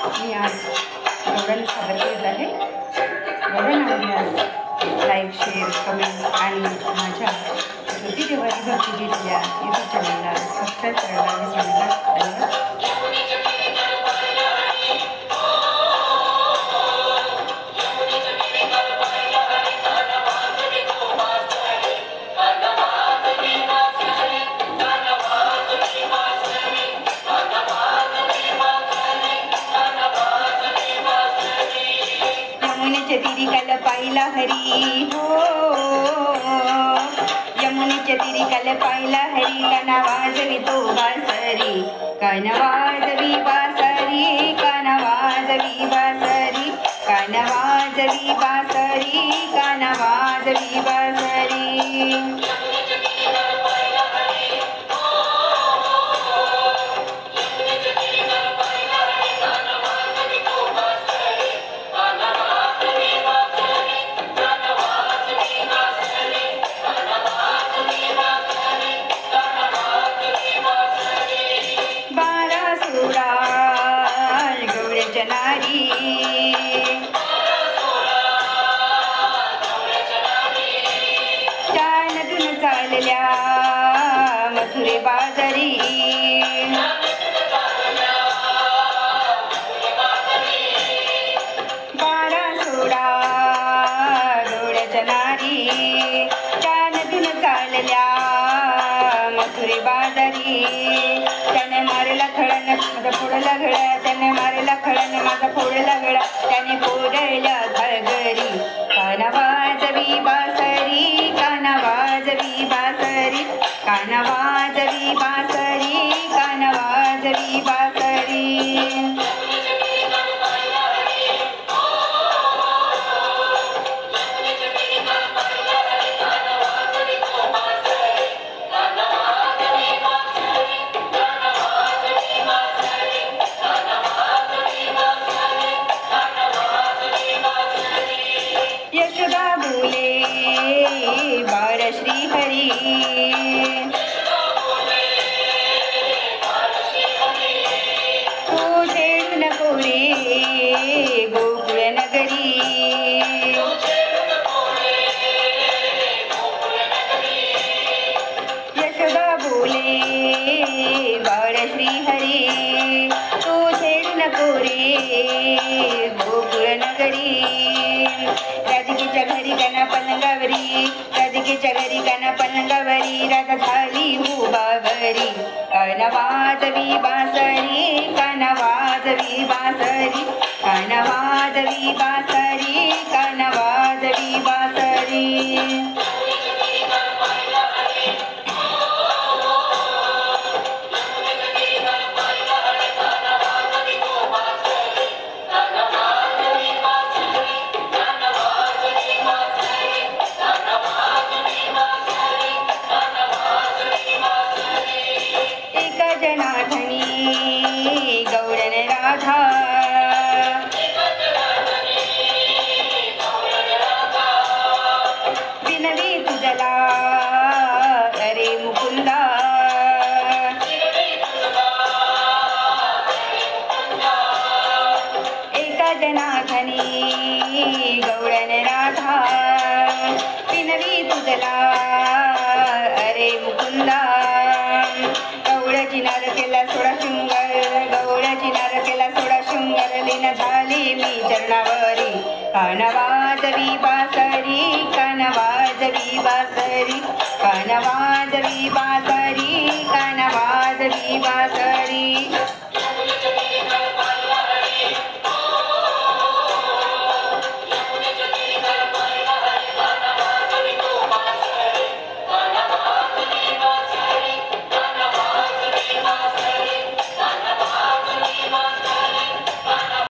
मी आज गौडन सादर करीत आहे. गौडन आवडल्यास लाईक, शेअर, कमेंट आणि माझ्या ज्योती देवारी भक्तिगीत या यूट्यूब चॅनलला सबस्क्राईब करायला विसरू नका. धन्यवाद. यमुनेच्या तिरी काल पाहिला हरी हो, यमुनेच्या तिरी काल पाहिला हरी. काना वाजवी तो बासरी, काना वाजवी बासरी, काना वाजवी बासरी, काना वाजवी बासरी, काना वाजवी बासरी. गौड्याच्या नारी चानदून चालल्या मथुरे बाजारी. बारा सोळा गौड्याच्या नारी चानदून चालल्या मथुरे बाजारी. त्याने मारला खळण माझा फोडला घडा, त्याने मारला खळण माझा फोडला घडा. त्याने फोडल्या घरी काना वाजवी बासरी, काना वाजवी बासरी, काना वाजवी बासरी, काना वाजवी बासरी. यशोदा बोले बाळ श्रीहरी, तू छेडू नको रे गोकुळ नगरी. यशोदा बोले बाळ श्रीहरी, तू छेडू नको रे गोकुळ नगरी. राधिकेच्या घरी काना पलंगावरी, राधिकेच्या घरी काना पलंगावरी. राधा झाली उभावरी, काना वाजवी बासरी, काना वाजवी बासरी, काना वाजवी बासरी, काना वाजवी बासरी. जनार्दनी गौडन राधा, विनवी तुझला अरे मुकुंदा. एका जनार्दनी गौडन राधा, विनवी तुझला अरे मुकुंदा. गौड्याची नार केला सोडा शृंगार, गौड्याची नार केला सोडा शृंगार. लीन झाली मी चरणावरी, काना वाजवी बासरी, काना वाजवी बासरी, काना वाजवी बासरी, काना वाजवी बासरी.